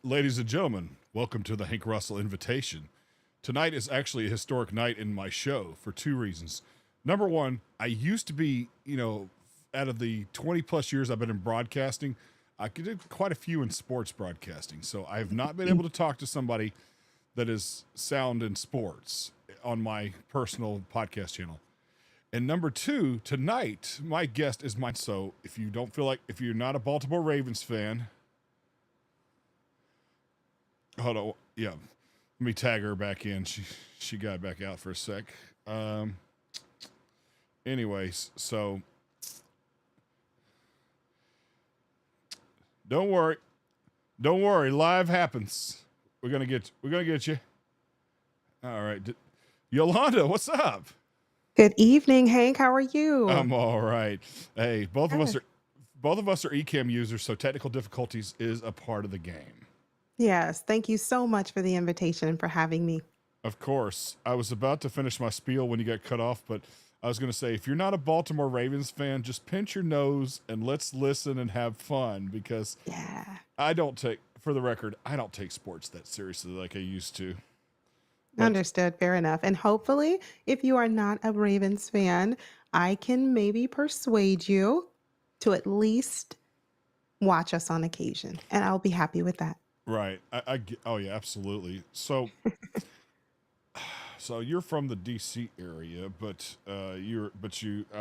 Ladies and gentlemen, welcome to the Hank Russell Invitation. Tonight is actually a historic night in my show for two reasons. Number one, I used to be, out of the 20 plus years I've been in broadcasting, I did quite a few in sports broadcasting. So I have not been able to talk to somebody that is sound in sports on my personal podcast channel. And number two, tonight, my guest is mine. So if you're not a Baltimore Ravens fan, hold on. Yeah. Let me tag her back in. She got back out for a sec. Anyways, so don't worry. Don't worry. Live happens. We're gonna get you. All right. Yolanda, what's up? Good evening, Hank. How are you? I'm all right. Hey, both of us Good. are Ecamm users, so technical difficulties is a part of the game. Yes, thank you so much for the invitation and for having me. Of course. I was about to finish my spiel when you got cut off, but I was going to say, if you're not a Baltimore Ravens fan, just pinch your nose and let's listen and have fun because Yeah, for the record, I don't take sports that seriously like I used to. But understood. Fair enough. And hopefully, if you are not a Ravens fan, I can maybe persuade you to at least watch us on occasion, and I'll be happy with that. right, oh yeah, absolutely. So you're from the DC area, but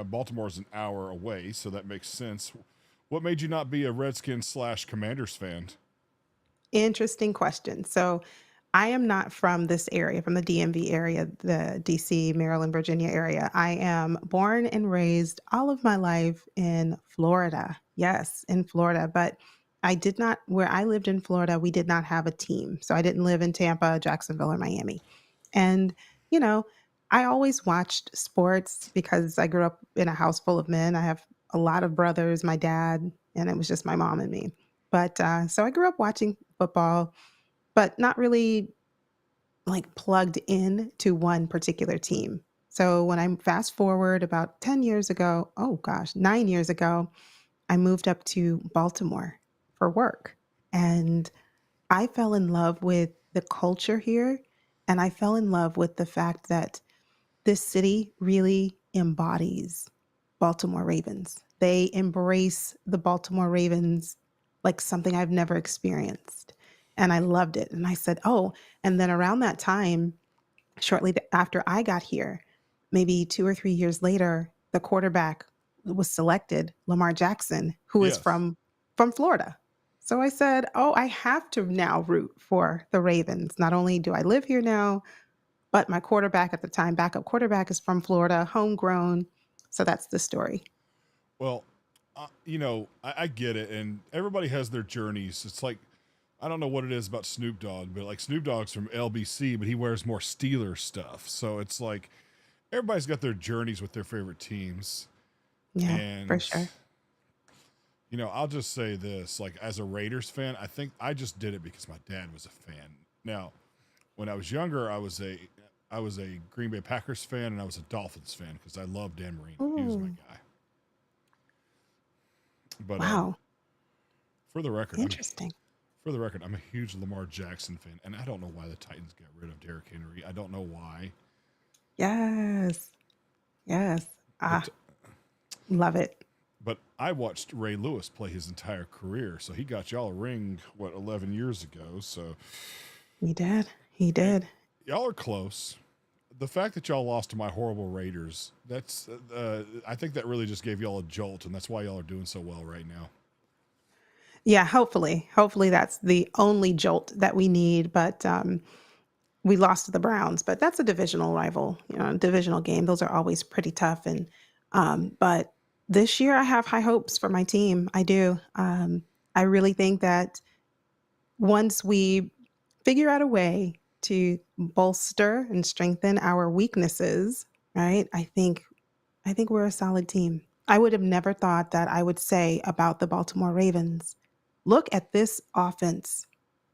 Baltimore's an hour away, so that makes sense. What made you not be a Redskins / Commanders fan? Interesting question. So, I am not from this area, from the DMV area, the DC, Maryland, Virginia area. I am born and raised all of my life in Florida. Yes, in Florida. But where I lived in Florida, we did not have a team. So I didn't live in Tampa, Jacksonville, or Miami. And, you know, I always watched sports because I grew up in a house full of men. I have a lot of brothers, my dad, and it was just my mom and me. But so I grew up watching football, but not really like plugged in to one particular team. So when I fast forward about 10 years ago, oh gosh, 9 years ago, I moved up to Baltimore for work. And I fell in love with the culture here. And I fell in love with the fact that this city really embodies Baltimore Ravens. They embrace the Baltimore Ravens like something I've never experienced. And I loved it. And I said, oh, and then around that time, shortly after I got here, maybe 2 or 3 years later, the quarterback was selected, Lamar Jackson, who is Yes. from Florida. So I said, "Oh, I have to now root for the Ravens. Not only do I live here now, but my quarterback at the time, backup quarterback, is from Florida, homegrown." So that's the story. Well, I get it, and everybody has their journeys. It's like I don't know what it is about Snoop Dogg, but like Snoop Dogg's from LBC, but he wears more Steeler stuff. So it's like everybody's got their journeys with their favorite teams. Yeah, for And sure. I'll just say this: like as a Raiders fan, I think I just did it because my dad was a fan. Now, when I was younger, I was a Green Bay Packers fan and I was a Dolphins fan because I loved Dan Marino. He was my Ooh, guy. But wow. for the record, I'm Interesting. for the record, I'm a huge Lamar Jackson fan, and I don't know why the Titans got rid of Derrick Henry. I don't know why, Yes. Yes. but Ah, love it. but I watched Ray Lewis play his entire career, so he got y'all a ring 11 years ago. So He did. He and did. y'all are close. The fact that y'all lost to my horrible Raiders, I think that really just gave y'all a jolt, and that's why y'all are doing so well right now. Yeah, hopefully. Hopefully that's the only jolt that we need. But we lost to the Browns, but that's a divisional rival, divisional game. Those are always pretty tough. And but this year I have high hopes for my team. I do. I really think that once we figure out a way to bolster and strengthen our weaknesses, right? I think we're a solid team. I would have never thought that I would say about the Baltimore Ravens, look at this offense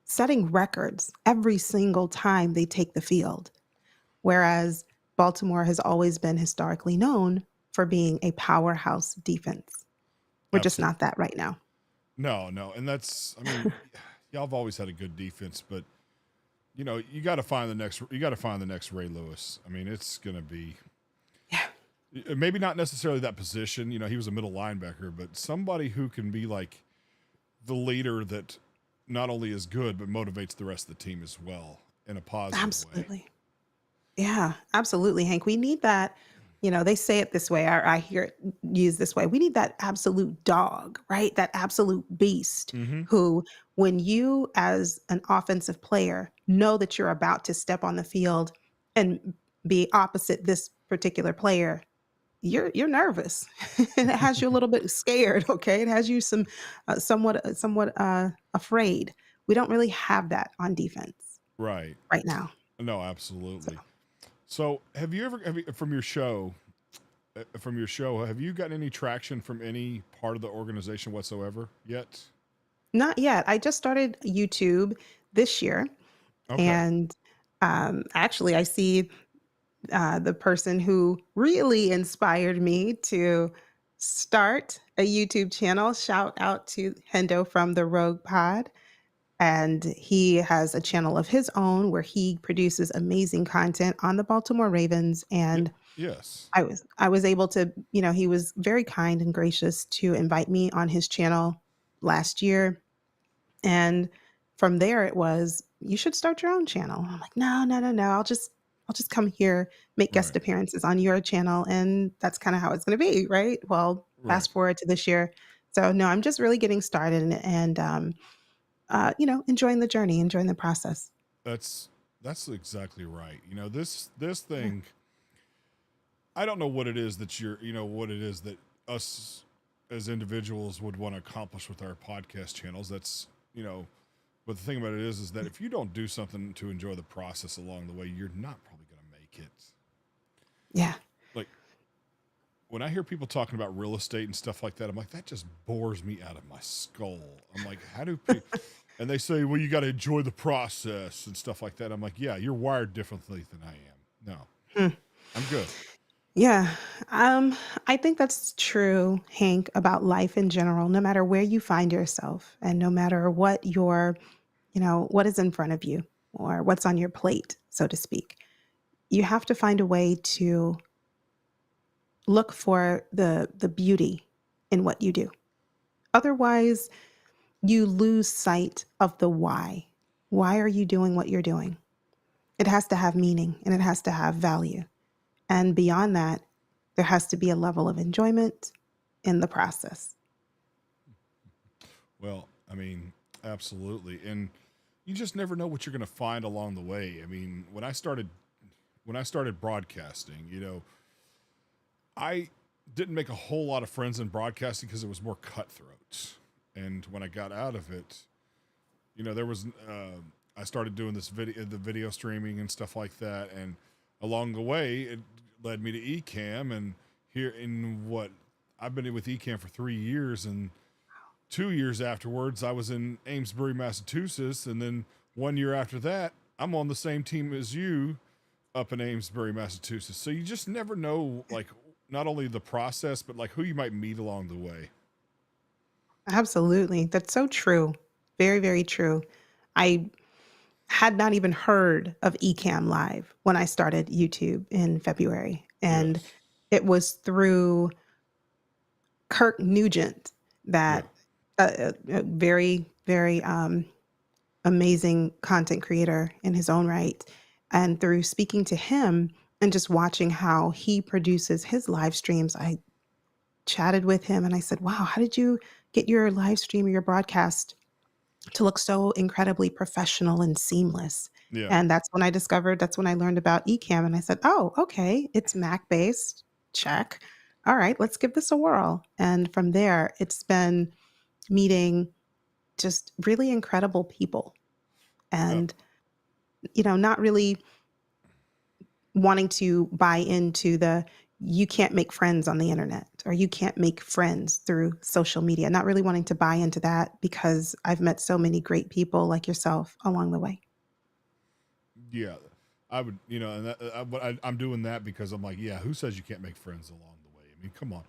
setting records every single time they take the field. Whereas Baltimore has always been historically known for being a powerhouse defense. We're just Absolutely. not that right now. No, no, and that's, I mean, y'all have always had a good defense, but you know, you got to find the next. You got to find the next Ray Lewis. I mean, it's going to be Yeah. maybe not necessarily that position. You know, he was a middle linebacker, but somebody who can be like the leader that not only is good but motivates the rest of the team as well in a positive way. Absolutely. Yeah, absolutely, Hank. We need that. They say it this way, or I hear it used this way. We need that absolute dog, right? That absolute beast Mm-hmm. who, when you, as an offensive player, know that you're about to step on the field and be opposite this particular player, you're nervous. And it has you a little bit scared. Okay, it has you somewhat afraid. We don't really have that on defense Right. right now. No, So. absolutely. So, have you from your show, have you gotten any traction from any part of the organization whatsoever yet? Not yet. I just started YouTube this year, Okay. and actually, I see the person who really inspired me to start a YouTube channel. Shout out to Hendo from the Rogue Pod. And he has a channel of his own where he produces amazing content on the Baltimore Ravens. Y- And yes. I was able to, he was very kind and gracious to invite me on his channel last year, and from there it was, "You should start your own channel." I'm like, "No, no, no, no. I'll just come here, make guest Right. appearances on your channel, and that's kinda how it's gonna be," right? Well, Right. fast forward to this year. So, no, I'm just really getting started and, enjoying the journey, enjoying the process. That's that's exactly right. You know, this Yeah. thing, I don't know what it is that what it is that us as individuals would want to accomplish with our podcast channels. That's, but the thing about it is that if you don't do something to enjoy the process along the way, you're not probably going to make it. Yeah. Like when I hear people talking about real estate and stuff like that, I'm like, that just bores me out of my skull. I'm like, how do people, and they say, well, you got to enjoy the process and stuff like that. I'm like, yeah, you're wired differently than I am. No, Hmm. I'm good. Yeah. I think that's true, Hank, about life in general, no matter where you find yourself and no matter what is in front of you or what's on your plate, so to speak. You have to find a way to look for the beauty in what you do. Otherwise, you lose sight of the why. Why are you doing what you're doing? It has to have meaning and it has to have value. And beyond that, there has to be a level of enjoyment in the process. Well, I mean, absolutely. And you just never know what you're going to find along the way. I mean, when I started broadcasting, I didn't make a whole lot of friends in broadcasting because it was more cutthroat. And when I got out of it, there was I started doing the video streaming and stuff like that, and along the way, it led me to Ecamm, and here in what I've been with Ecamm for 3 years, and 2 years afterwards, I was in Amesbury, Massachusetts, and then 1 year after that, I'm on the same team as you up in Amesbury, Massachusetts. So you just never know, like, not only the process, but like who you might meet along the way. Absolutely. That's so true. Very, very true. I had not even heard of Ecamm Live when I started YouTube in February. And Yes. it was through Kirk Nugent Yeah. that a very, very amazing content creator in his own right. And through speaking to him and just watching how he produces his live streams, I chatted with him and I said, "Wow, how did you get your live stream or your broadcast to look so incredibly professional and seamless?" Yeah. And that's when I learned about Ecamm and I said, "Oh, okay, it's Mac based. Check. All right, let's give this a whirl." And from there, it's been meeting just really incredible people Yeah. and not really wanting to buy into the you can't make friends on the internet or you can't make friends through social media. Not really wanting to buy into that because I've met so many great people like yourself along the way. Yeah. I would, and I'm doing that because I'm like, yeah, who says you can't make friends along the way? I mean, come on.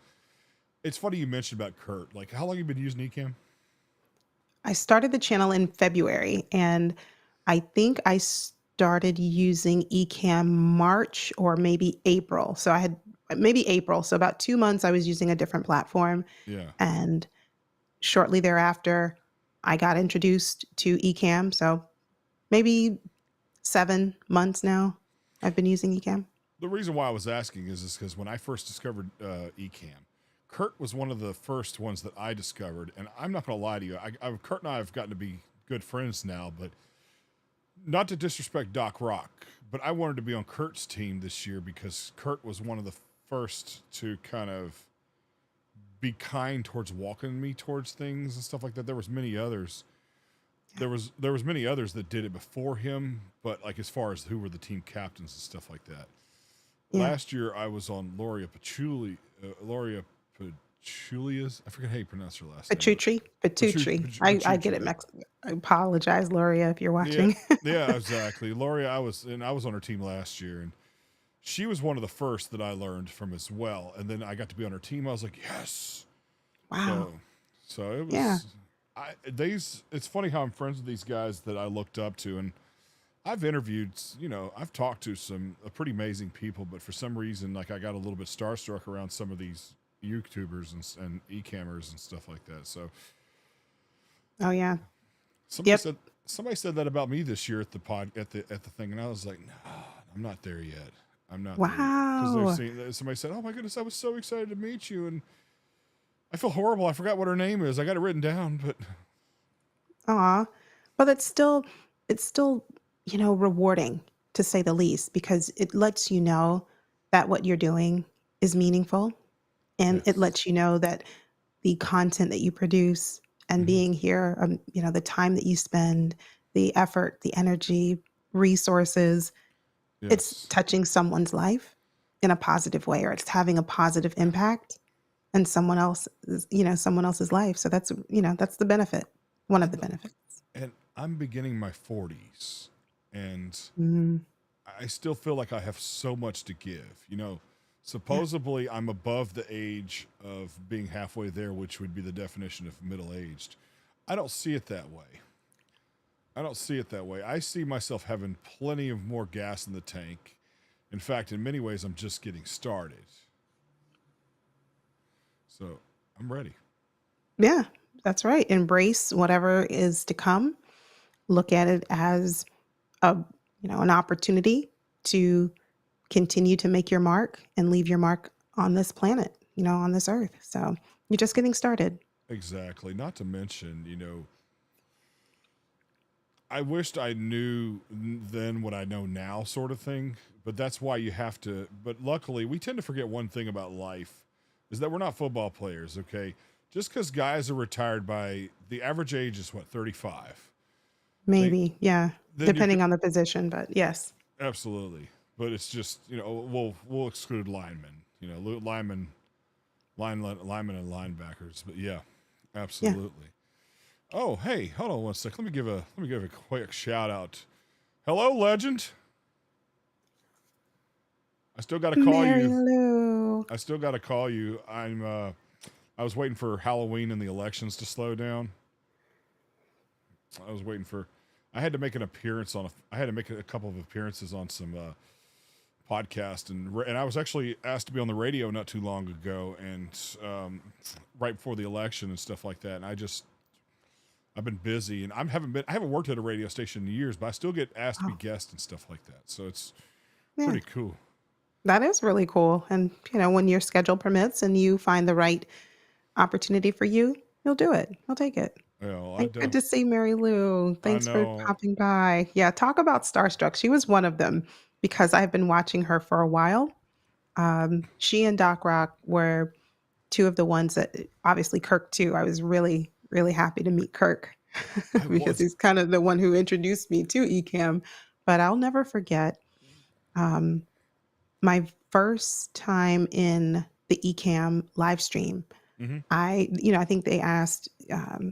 It's funny you mentioned about Kurt. Like, how long you been using Ecamm? I started the channel in February, and I think I started using Ecamm March or maybe April. So I had maybe April. So about 2 months I was using a different platform, Yeah. and shortly thereafter I got introduced to Ecamm. So maybe 7 months now I've been using Ecamm. The reason why I was asking is because when I first discovered Ecamm, Kurt was one of the first ones that I discovered, and I'm not going to lie to you. Kurt and I have gotten to be good friends now, but not to disrespect Doc Rock, but I wanted to be on Kurt's team this year because Kurt was one of the first to kind of be kind towards walking me towards things and stuff like that. There was many others. There was many others that did it before him, but like as far as who were the team captains and stuff like that. Yeah. Last year I was on Loria Pachulia's. I forget how you pronounce her last name, but Patutri. I get it Pachulia. mixed. I apologize, Loria, if you're Yeah, watching. yeah, exactly. Loria, I was on her team last year, and she was one of the first that I learned from as well. And then I got to be on her team. I was like, yes. Wow. So, so it Yeah. was. These. It's funny how I'm friends with these guys that I looked up to, and I've interviewed. I've talked to some pretty amazing people, but for some reason, like I got a little bit starstruck around some of these YouTubers and e-cammers and stuff like that. So Oh, yeah. somebody Yep. said somebody said that about me this year at the at the thing, and I was like, no, I'm not there yet. I'm not there yet because they're Wow. saying somebody said, oh my goodness, I was so excited to meet you, and I feel horrible. I forgot what her name is. I got it written down, but Aw. But it's still, rewarding, to say the least, because it lets you know that what you're doing is meaningful, and it yes, lets you know that the content that you produce and hmm being here, the time that you spend, the effort, the energy, resources, it's yes. touching someone's life in a positive way, or it's having a positive impact in someone else's life. So that's the benefit, one of And the benefits. I'm beginning my 40s, and Mhm. I still feel like I have so much to give. Yeah. Supposedly I'm above the age of being halfway there, which would be the definition of middle aged. I don't see it that way. I don't see it that way. I see myself having plenty of more gas in the tank. In fact, in many ways, I'm just getting started. So I'm ready. Yeah, that's right. Embrace whatever is to come. Look at it as a, an opportunity to continue to make your mark and leave your mark on this planet, on this earth. So you're just getting started. Exactly. Not to mention, I wished I knew then what I know now, sort of thing. But that's why you have to. But luckily, we tend to forget one thing about life is that we're not football players, okay? Just because guys are retired by the average age is what, 35. They Maybe, yeah, then you could depending on the position, but yes. absolutely. But it's just, we'll exclude linemen, linemen and linebackers. But yeah, Yeah. absolutely. Oh, hey, hold on one sec. Let me give a quick shout out. Hello, legend. I still got to call Mary you. Lou. I still got to call you. I was waiting for Halloween and the elections to slow down. I was waiting for. I had to make an appearance on. I had to make a couple of appearances on some podcast, and I was actually asked to be on the radio not too long ago, and right before the election and stuff like that. And I've been busy, and I haven't worked at a radio station in years, but I still get asked to be Oh, guest and stuff like that. So it's yeah. pretty cool. That is really cool, and, when your schedule permits and you find the right opportunity for you, you'll do it. You'll take it. I And good don't. to see Mary Lou. I Thanks for know. popping by. Yeah, talk about starstruck. She was one of them because I've been watching her for a while. She and Doc Rock were 2 of the ones that obviously Kirk too. I was really, really happy to meet Kirk I because was. he's kind of the one who introduced me to Ecamm. But I'll never forget, um, my first time in the Ecamm live stream. Mm-hmm. I think they asked,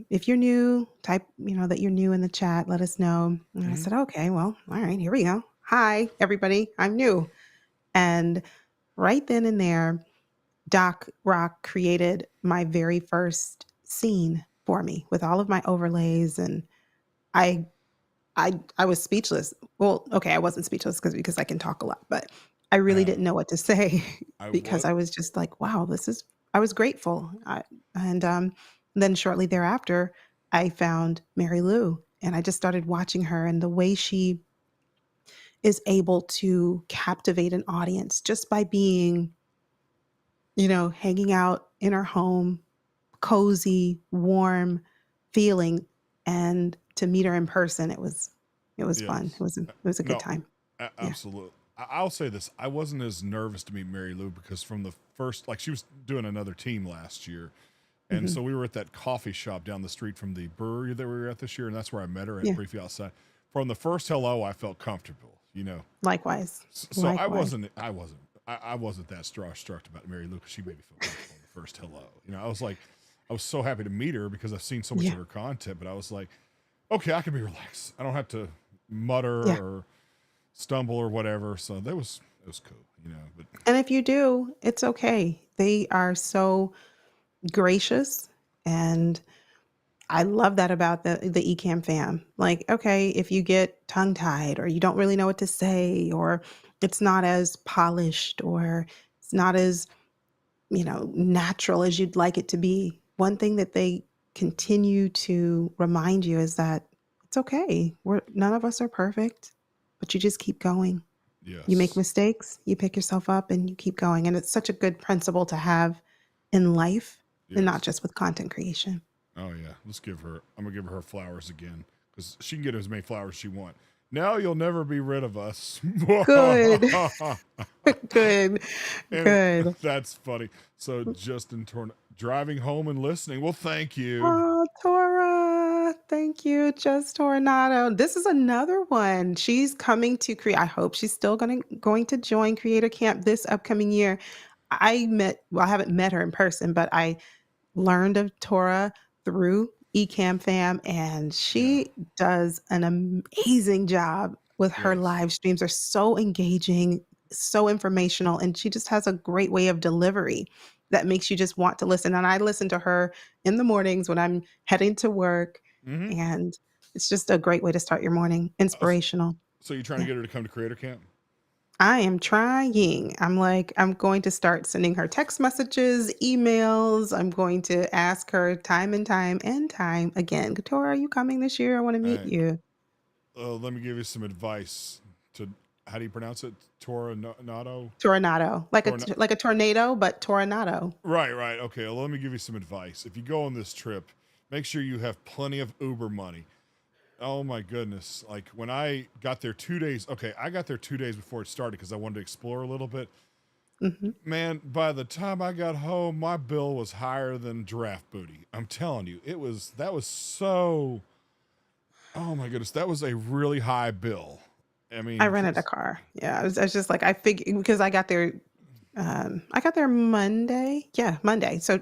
if you're new, type, that you're new in the chat, let us know. And I Mm-hmm. said, okay, well, all right, here we go. Hi, everybody, I'm new. And right then and there, Doc Rock created my very first scene. for me with all of my overlays, and I I was speechless. Well, okay, I wasn't speechless because I can talk a lot, but I really Uh, didn't know what to say I because was I was just like, "Wow, this is." I was grateful. And then shortly thereafter, I found Mary Lou, and I just started watching her and the way she is able to captivate an audience just by being, hanging out in her home, cozy, warm feeling, and to meet her in person, it was fun. yes. It was a good No, time. Yeah. absolutely. I'll say this: I wasn't as nervous to meet Mary Lou because from the first, like, she was doing another team last year, and Mhm. so we were at that coffee shop down the street from the brewery that we were at this year, and that's where I met her at Yeah. briefly outside. From the first hello, I felt comfortable. Likewise. So I Likewise. wasn't. I wasn't that starstruck about Mary Lou because she made me feel comfortable on the first hello. I was like, I was so happy to meet her because I've seen so much Yeah. of her content, but I was like, okay, I can be relaxed. I don't have to mutter Yeah. or stumble or whatever. So it was cool. But And if you do, it's okay. They are so gracious, and I love that about the Ecamm fam. Like, okay, if you get tongue-tied or you don't really know what to say, or it's not as polished, or it's not as, natural as you'd like it to be. One thing that they continue to remind you is that it's okay. None of us are perfect, but you just keep going. You make yes, mistakes, you pick yourself up, and you keep going. And it's such a good principle to have in life and not yes. just with content creation. Oh yeah, let's give her. I'm gonna give her flowers again because she can get as many flowers as she want. Now you'll never be rid of us. Good. Good. And Good. that's funny. So Justin driving home and listening. Well, thank you. Oh, Tora. Thank you, Just Tornado. This is another one. She's coming to create. I hope she's still going to join Creator Camp this upcoming year. I haven't met her in person, but I learned of Torah through Ecamm Fam, and Yeah. she does an amazing job with her Yes. live streams. Are so engaging, so informational, and she just has a great way of delivery that makes you just want to listen. And I listen to her in the mornings when I'm heading to work, Mm-hmm. and it's just a great way to start your morning. Inspirational. So you're trying to Yeah. get her to come to Creator Camp? I am trying. I'm like, I'm going to start sending her text messages, emails. I'm going to ask her time and time and time again, Katora, are you coming this year? I want to meet Uh, you. let me give you some advice. To How do you pronounce it? Toronado. Tornado, Torna- like a tornado, but tornado. Right, right. Okay. Well, let me give you some advice. If you go on this trip, make sure you have plenty of Uber money. Oh my goodness. Like when I got there 2 days, okay, I got there 2 days before it started because I wanted to explore a little bit. Hmm. Man, by the time I got home, my bill was higher than draft booty. I'm telling you, that was so, oh my goodness, that was a really high bill. I I mean, rented a just, car. Yeah, I was just like, I figured because I got there Monday. Yeah, Monday. So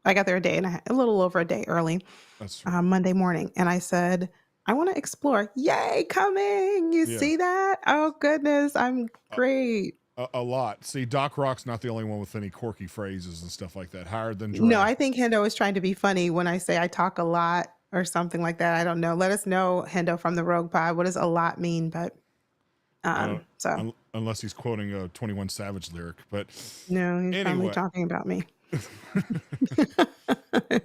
I got there a little over a day early. that's right. Monday morning, and I said, "I wanna explore." "Yay, coming! You Yeah, see that? Oh, goodness, I'm a, great." a lot. See, Doc Rock's not the only one with any quirky phrases and stuff like that. Higher than No, I draft. think Hendo is trying to be funny when I say I talk a lot or something like that. I don't know. Let us know, Hendo from the Rogue Pod, what does "a lot" mean? But, I don't, so unless he's quoting a 21 Savage lyric. But no, he's probably anyway, talking about me.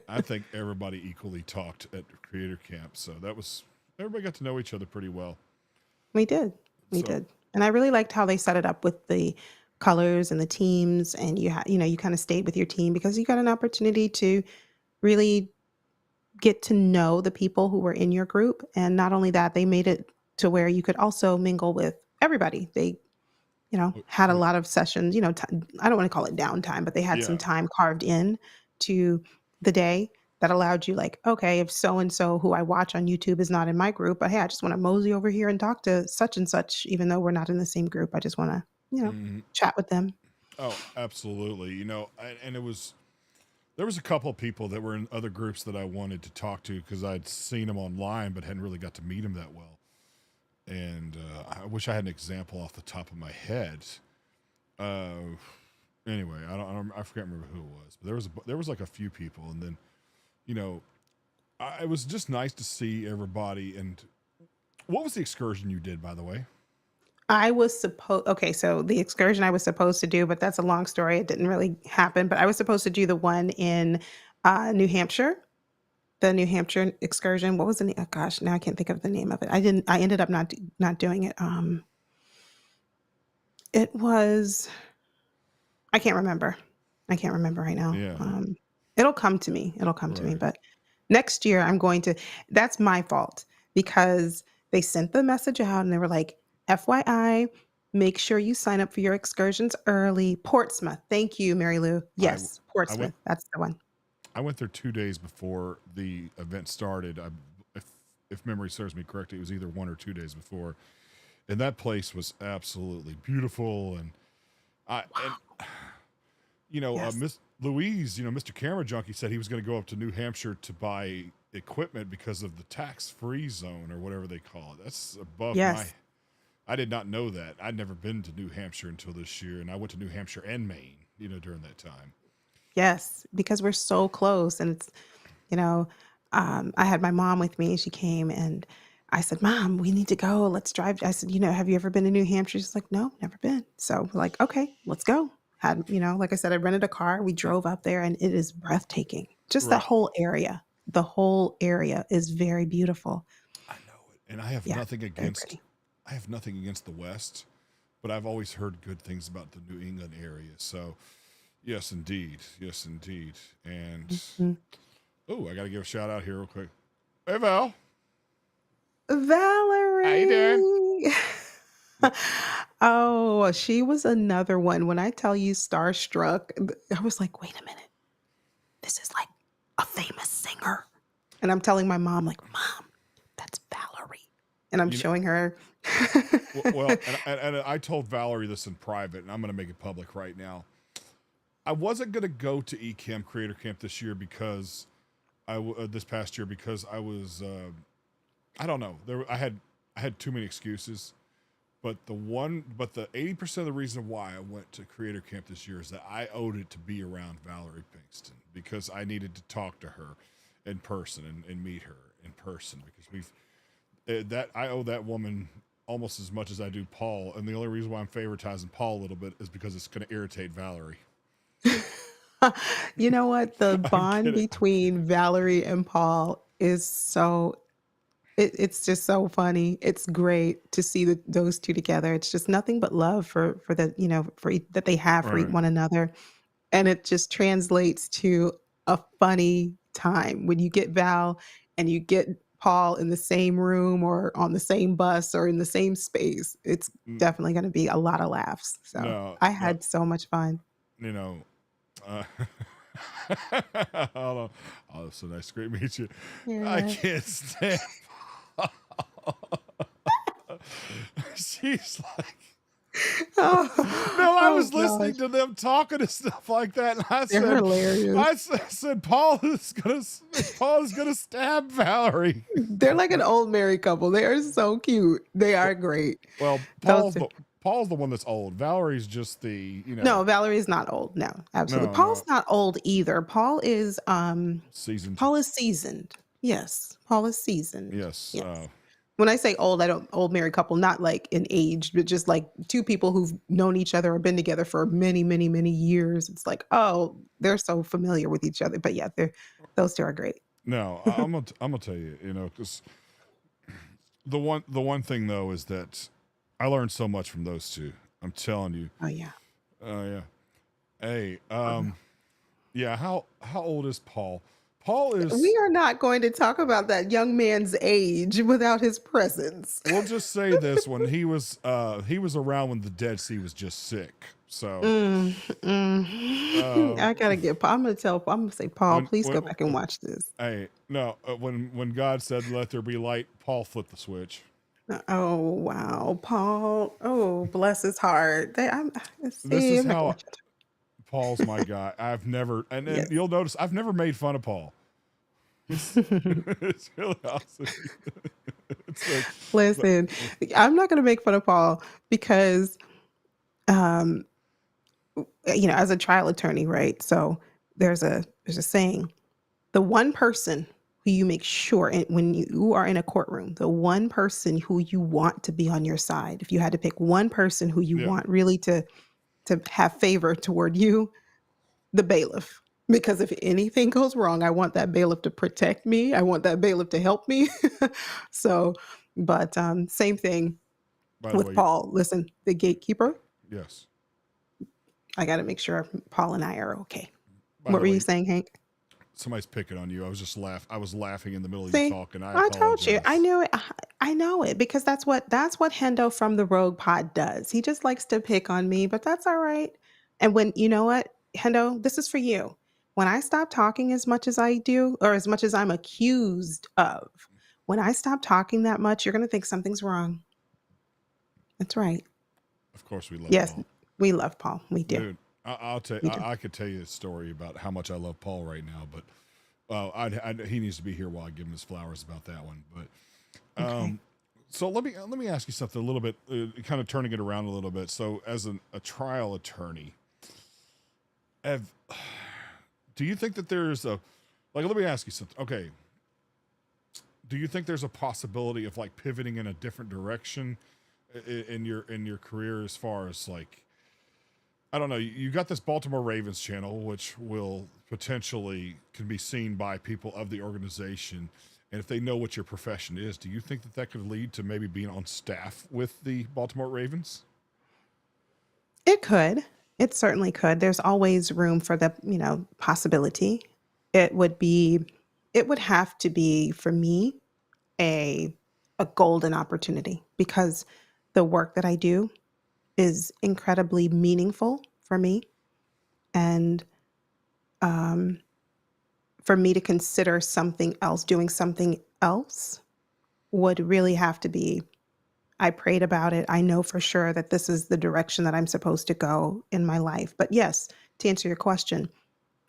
I think everybody equally talked at Creator Camp. So everybody got to know each other pretty well. We did. We So, did. And I really liked how they set it up with the colors and the teams, and you kinda stayed with your team because you got an opportunity to really get to know the people who were in your group, and not only that, they made it to where you could also mingle with everybody. They, had a w- lot of sessions, I don't wanna call it downtime, but they had some yeah. time carved in to the day that allowed you like, "Okay, if so and so who I watch on YouTube is not in my group, but hey, I just wanna mosey over here and talk to such and such even though we're not in the same group. I just wanna, Mhm. chat with them." Oh, absolutely. And there was a couple of people that were in other groups that I wanted to talk to because I'd seen them online but hadn't really got to meet them that well. And I wish I had an example off the top of my head. Uh, anyway, I don't, I forget remember who it was, but there was like a few people, and then you know it was just nice to see everybody. And what was the excursion you did, by the way? I was supposed okay, so the excursion I was supposed to do, but that's a long story. It didn't really happen, but I was supposed to do the one in New Hampshire, the New Hampshire excursion. What was the name? Oh gosh, now I can't think of the name of it. I ended up not doing it. It was I can't remember. I can't remember right now. Yeah, It'll come to me. It'll come to me. right. But next year, I'm going to. That's my fault because they sent the message out and they were like, FYI, make sure you sign up for your excursions early. Portsmouth. Thank you, Mary Lou. I Yes, I went Portsmouth. That's the one. I went there 2 days before the event started. If if memory serves me correctly, it was either 1 or 2 days before, and that place was absolutely beautiful. And and Wow. Yes. Miss Louise, Mr. Camera Junkie said he was going to go up to New Hampshire to buy equipment because of the tax-free zone or whatever they call it. That's above my. Yes. I did not know that. I'd never been to New Hampshire until this year, and I went to New Hampshire and Maine, during that time. Yes. Because we're so close. And it's, you know, I had my mom with me. She came and I said, Mom, we need to go. Let's drive. I said, have you ever been to New Hampshire? She's like, no, never been. So we're like, okay, let's go. Like I said, I rented a car. We drove up there and it is breathtaking. Just the Right. whole area. The whole area is very beautiful. I know it. And I have Yeah, nothing very against pretty. I have nothing against the West, but I've always heard good things about the New England area. So, yes indeed. Yes indeed. And Mhm. oh, I got to give a shout out here real quick. Hey Val, how you doing? Valerie. Oh, she was another one. When I tell you starstruck, I was like, wait a minute. This is like a famous singer. And I'm telling my mom, like, Mom, that's Valerie. And I'm You know, showing her. well, and I told Valerie this in private, and I'm going to make it public right now. I wasn't going to go to eCamp Creator Camp this year because this past year because I was I don't know. I had too many excuses. But the 80% of the reason why I went to Creator Camp this year is that I owed it to be around Valerie Pinkston because I needed to talk to her in person and meet her in person because that I owe that woman almost as much as I do Paul, and the only reason why I'm favoritizing Paul a little bit is because it's going to irritate Valerie. You know what? The I'm bond kidding. between Valerie and Paul is it's just so funny. It's great to see those two together. It's just nothing but love for that they have All for right. one another. And it just translates to a funny time when you get Val and you get Paul in the same room or on the same bus or in the same space. It's definitely going to be a lot of laughs. So No, I no, had so much fun. you know. Uh, hold on. Oh, so nice to meet you. I Yeah. can't stand. She's like, Oh, no, I oh was listening gosh. to them talking and stuff like that, and I They're said, hilarious. I said, Paul is gonna stab Valerie. They're like an old married couple. They are so cute. They are great. Well, Those two. Paul's the one that's old. Valerie's just the No, Valerie's not old. No, absolutely. no, Paul's no, not old either. seasoned. Paul is seasoned. Yes, Paul is seasoned. Yes, Yes. When I say old, I don't old married couple, not like in age, but just like two people who've known each other or been together for many, many, many years. It's like, oh, they're so familiar with each other. But yeah, those two are great. no. I'm gonna tell you, because the one thing though is that I learned so much from those two. I'm telling you. Oh yeah. Oh yeah. Hey, Uh, yeah. How old is Paul? Paul We is. are not going to talk about that young man's age without his presence. We'll just say this: when he was around when the Dead Sea was just sick. So I um, gotta get. I'm gonna say, Paul, when please when go back and watch this. hey no when God said let there be light, Paul flipped the switch. Oh wow, Paul. Oh, bless his heart. This See, is I'm not gonna how watch it. Paul's my guy. I've never and Yes. you'll notice I've never made fun of Paul. It's it's really awesome. It's like Listen, I'm not gonna make fun of Paul because, um, as a trial attorney, right? So there's a saying: the one person who you make sure, and when you are in a courtroom, the one person who you want to be on your side, if you had to pick one person who you Yeah. want really to have favor toward you, the bailiff. Because if anything goes wrong, I want that bailiff to protect me. I want that bailiff to help me. So, but same thing By the with way, Paul. Listen, the gatekeeper, yes. I got to make sure Paul and I are okay. By What the were you way, saying, Hank? somebody's picking on you. I was laughing in the middle of you See, talking. I I told you. I apologize. knew it. I know it because that's what Hendo from the Rogue Pod does. He just likes to pick on me, but that's all right. And when you know what, Hendo, this is for you. When I stop talking as much as I do, or as much as I'm accused of, when I stop talking that much, you're gonna think something's wrong. That's right. Of course, we love Yes, Paul. we love Paul. We do. Dude, I'll tell. We do. I could tell you a story about how much I love Paul right now, but he needs to be here while I give him his flowers about that one. But Okay. so let me ask you something a little bit, kind of turning it around a little bit. So, as a trial attorney, have do you think that there's a like? Let me ask you something. Okay, do you think there's a possibility of like pivoting in a different direction in your career as far as like I don't know. You got this Baltimore Ravens channel, which will potentially can be seen by people of the organization. And if they know what your profession is, do you think that that could lead to maybe being on staff with the Baltimore Ravens? It could. It certainly could. There's always room for the, possibility. It would be it would have to be for me a golden opportunity because the work that I do is incredibly meaningful for me and um for me to consider something else, doing something else would really have to be I prayed about it. I know for sure that this is the direction that I'm supposed to go in my life. But yes, to answer your question,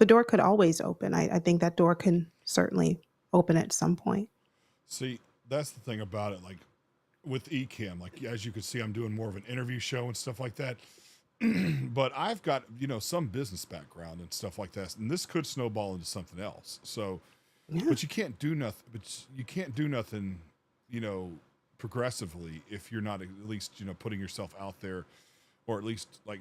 the door could always open. I think that door can certainly open at some point. See, that's the thing about it. Like with Ecamm, like as you can see, I'm doing more of an interview show and stuff like that. But I've got some business background and stuff like that, and this could snowball into something else. So, Yeah. but you can't do nothing. But you can't do nothing, you know, progressively if you're not at least putting yourself out there, or at least like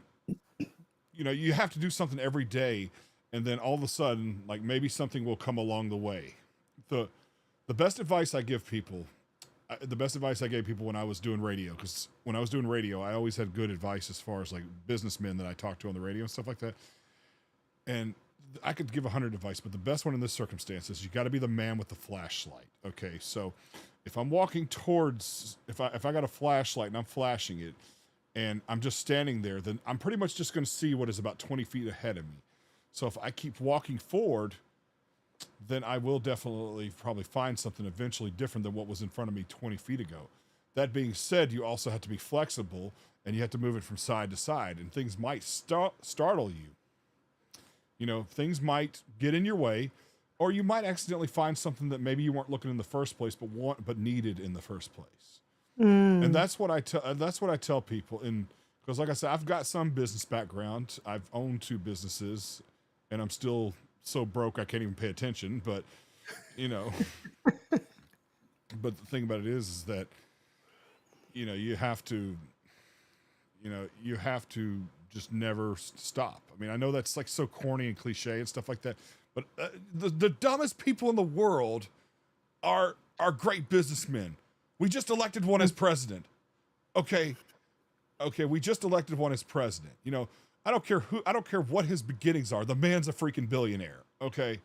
you have to do something every day, and then all of a sudden, like maybe something will come along the way. the The best advice I give people, the best advice I gave people when I was doing radio, because when I was doing radio, I always had good advice as far as like businessmen that I talked to on the radio and stuff like that. And I could give 100 advice, but the best one in this circumstance is you got to be the man with the flashlight. Okay, so if I'm walking towards, if I got a flashlight and I'm flashing it, and I'm just standing there, then I'm pretty much just going to see what is about 20 feet ahead of me. So if I keep walking forward, then I will definitely probably find something eventually different than what was in front of me 20 feet ago. That being said, you also have to be flexible and you have to move it from side to side, and things might startle you. Things might get in your way, or you might accidentally find something that maybe you weren't looking in the first place, but needed in the first place. And Mm. that's what I tell. That's what I tell people. And because, like I said, I've got some business background. I've owned two businesses, and I'm still so broke I can't even pay attention. But you know, but the thing about it is that you have to, you have to just never stop. I mean, I know that's like so corny and cliche and stuff like that, but the dumbest people in the world are great businessmen. We just elected one as president. Okay, okay, we just elected one as president. I don't care what his beginnings are. The man's a freaking billionaire. Okay,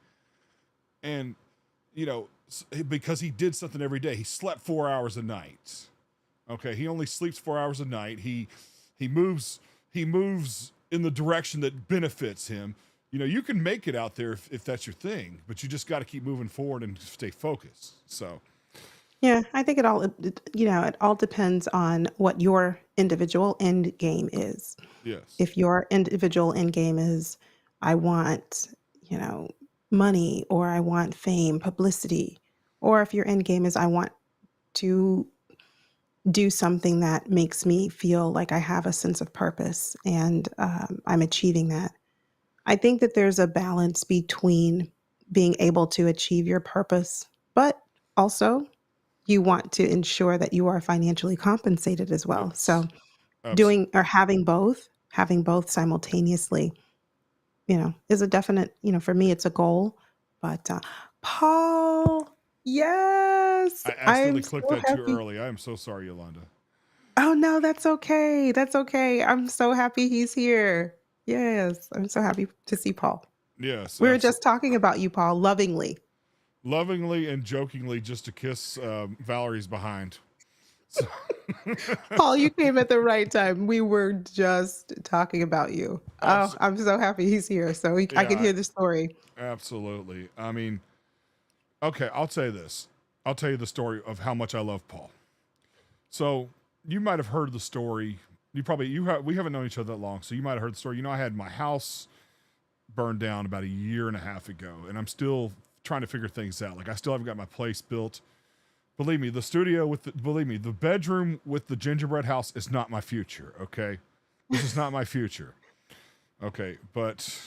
and because he did something every day. He slept 4 hours a night. Okay, he only sleeps 4 hours a night. He moves he moves in the direction that benefits him. You can make it out there if that's your thing, but you just got to keep moving forward and stay focused. So Yeah, I think it all depends on what your individual end game is. yes, If your individual end game is, I want, you know, money or I want fame, publicity, or if your end game is, I want to do something that makes me feel like I have a sense of purpose and I'm achieving that. I think that there's a balance between being able to achieve your purpose. but also you want to ensure that you are financially compensated as well. So Yes, absolutely. doing or having both simultaneously, is a definite, for me, it's a goal. But Paul, yes, I I accidentally am clicked so that too happy. early. I am so sorry, Yolanda. Oh no, that's okay. That's okay. I'm so happy he's here. Yes, I'm so happy to see Paul. Yes, We were absolutely. just talking about you, Paul, lovingly. Lovingly and jokingly, just to kiss Valerie's behind. So, Paul, you came at the right time. We were just talking about you. Oh, abs- I'm so happy he's here so I can yeah, hear the story. absolutely. I mean, okay, I'll say this. I'll tell you the story of how much I love Paul. So you might have heard the story. We haven't known each other that long, so you might have heard the story. I had my house burned down about a year and a half ago, and I'm still trying to figure things out. Like I still haven't got my place built. Believe me, the bedroom with the gingerbread house is not my future. Okay, this is not my future. Okay, but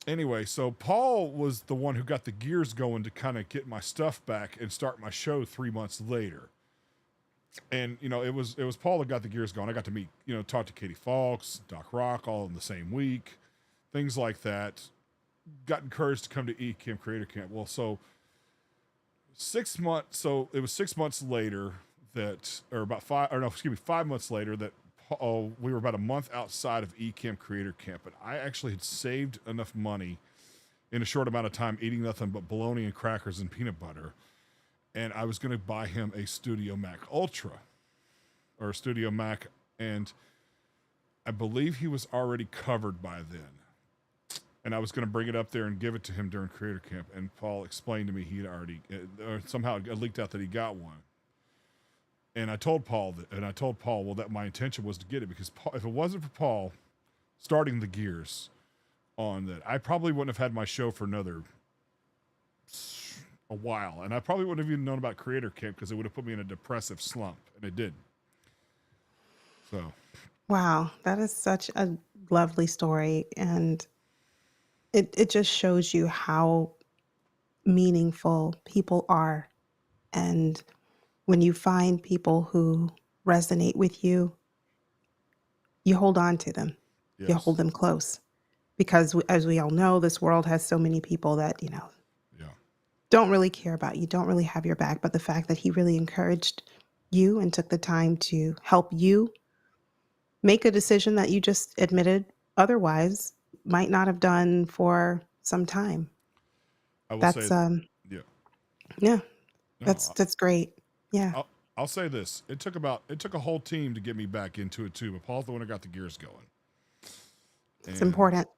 anyway, so Paul was the one who got the gears going to kind of get my stuff back and start my show 3 months later. And it was Paul that got the gears going. I got to meet, talk to Katie Fawkes, Doc Rock, all in the same week, things like that. Got encouraged to come to eCamp Creator Camp. Well, so 6 months. So it was 6 months later that, or about five, or no, excuse me, 5 months later that we were about a month outside of eCamp Creator Camp, and I actually had saved enough money in a short amount of time, eating nothing but bologna and crackers and peanut butter, and I was going to buy him a Studio Mac Ultra or a Studio Mac, and I believe he was already covered by then. And I was going to bring it up there and give it to him during Creator Camp. And Paul explained to me he had already, or somehow it leaked out that he got one. And I told Paul well, that my intention was to get it because Paul, if it wasn't for Paul starting the gears on that, I probably wouldn't have had my show for another a while, and I probably wouldn't have even known about Creator Camp because it would have put me in a depressive slump, and it did. So Wow, that is such a lovely story, and it just shows you how meaningful people are, and when you find people who resonate with you, you hold on to them. You hold yes, them close because as we all know, this world has so many people that, yeah, don't really care about you, don't really have your back, but the fact that he really encouraged you and took the time to help you make a decision that you just admitted otherwise might not have done for some time. I will That's say, yeah, yeah, no, that's great. Yeah, I'll say this: it took a whole team to get me back into it too, but Paul's the one who got the gears going. it's And important.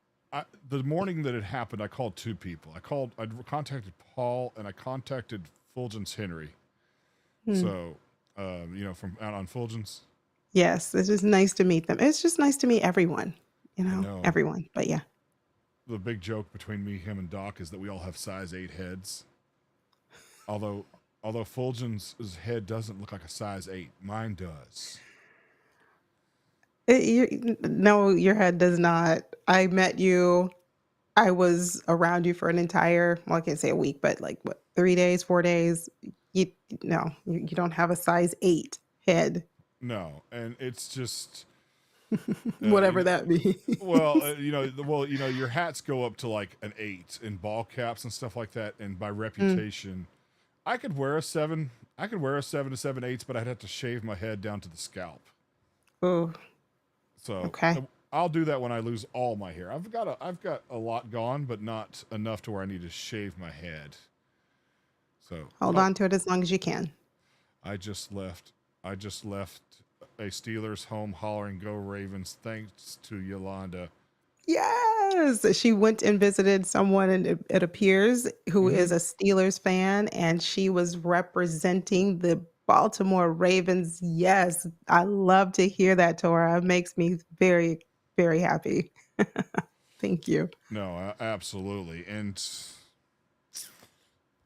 the morning that it happened, I called two people. I contacted Paul and I contacted Fulgens Henry. Hmm. So, from out on Fulgens. Yes, it's just nice to meet them. It's just nice to meet everyone, I know everyone. But yeah. the big joke between me, him, and Doc is that we all have size 8 heads. Although, although Fulgens' head doesn't look like a size 8, mine does. No, your head does not. I met you. I was around you for an entire, well, I can't say a week, but like what, 3 days, 4 days. You no, you don't have a size 8 head, No, and it's just, uh, you whatever know, that means. your hats go up to like an 8 in ball caps and stuff like that. And by Mm. reputation, I could wear a 7. I could wear a 7 to 7/8, but I'd have to shave my head down to the scalp. Oh, So okay. I'll do that when I lose all my hair. I've got a lot gone, but not enough to where I need to shave my head. So Hold oh, on to it as long as you can. I just left. I just left a Steelers home hollering "Go Ravens!" Thanks to Yolanda. Yes, she went and visited someone, and it appears, who Mm-hmm. is a Steelers fan, and she was representing the Baltimore Ravens. Yes, I love to hear that, Tora. It makes me very, very happy. Thank you. No, absolutely. And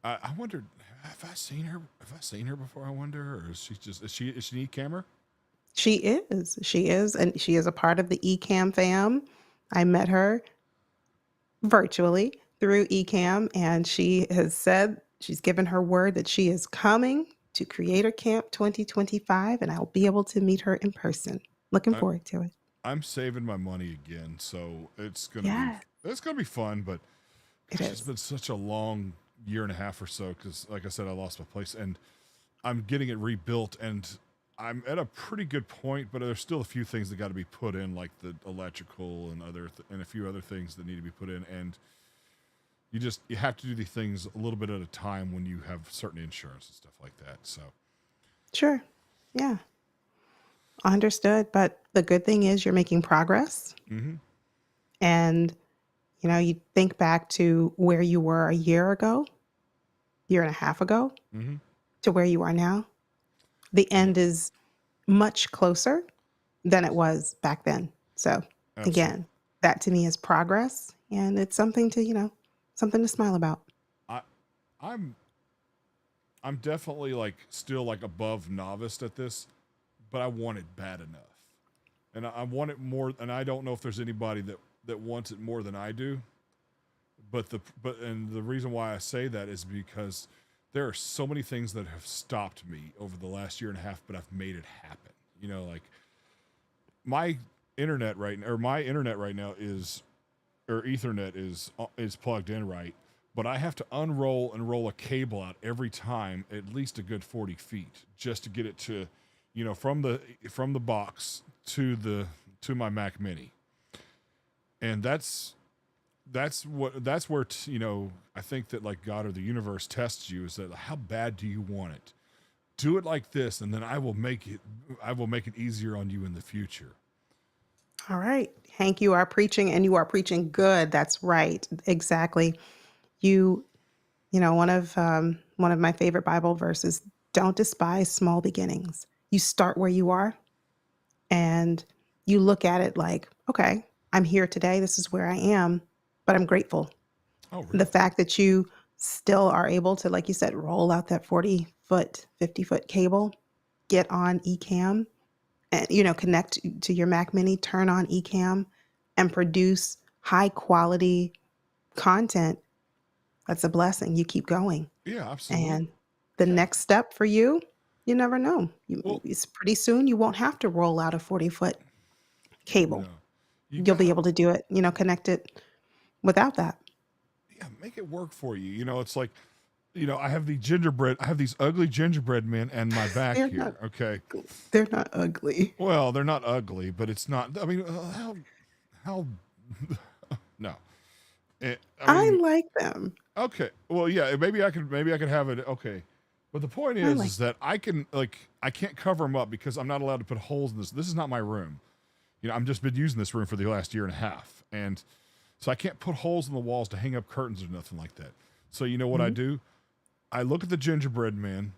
I wondered, have I seen her? Have I seen her before? I wonder, or is she need camera? She is, and she is a part of the eCam fam. I met her virtually through eCam, and she has said She's given her word that she is coming to Creator Camp 2025, and I'll be able to meet her in person. Looking I, forward to it. I'm saving my money again, so Yeah, it's gonna be fun. But it gosh, it's is. been such a long year and a half or so because, like I said, I lost my place and I'm getting it rebuilt, and I'm at a pretty good point. But there's still a few things that got to be put in, like the electrical and and a few other things that need to be put in. And you have to do these things a little bit at a time when you have certain insurance and stuff like that. So Sure. Yeah, understood. But the good thing is you're making progress. mm-hmm, And, you think back to where you were a year ago, year and a half ago, mm-hmm, to where you are now. The yeah, end is much closer than it was back then. So, absolutely. again, that to me is progress. And it's something to, something to smile about. I I'm I'm definitely like still like above novice at this, but I want it bad enough, and I want it more. And I don't know if there's anybody that wants it more than I do. And the reason why I say that is because there are so many things that have stopped me over the last year and a half, but I've made it happen. Like my my internet right now is or Ethernet is plugged in right, but I have to unroll and roll a cable out every time, at least a good 40 feet, just to get it to, from the box to my Mac Mini, and that's where I think that like God or the universe tests you is that how bad do you want it? Do it like this, and then I will make it easier on you in the future. All right. Hank, you are preaching and you are preaching good. That's right. Exactly. You, one of my favorite Bible verses, don't despise small beginnings. You start where you are and you look at it like, okay, I'm here today. This is where I am, but I'm grateful. Oh, The really? fact that you still are able to, like you said, roll out that 40-foot, 50-foot cable, get on Ecamm, and connect to your Mac Mini, turn on Ecamm, and produce high quality content. That's a blessing. You keep going, Yeah, absolutely. and the Yeah. next step for you, you never know. Well, It's pretty soon you won't have to roll out a 40-foot no, cable. you You'll be gotta able to do it. Connect it without that. yeah, make it work for you. It's like, I have these ugly gingerbread men in my back They're not here. Okay. ugly. They're not ugly. Well, they're not ugly, but it's not, I mean, how, no. I I mean, like them. okay. Well, yeah, maybe I could have it. Okay. But the point I is like that I can't cover them up because I'm not allowed to put holes in this. This is not my room. I've just been using this room for the last year and a half. And so I can't put holes in the walls to hang up curtains or nothing like that. So you know what I mhm. do? I look at the gingerbread men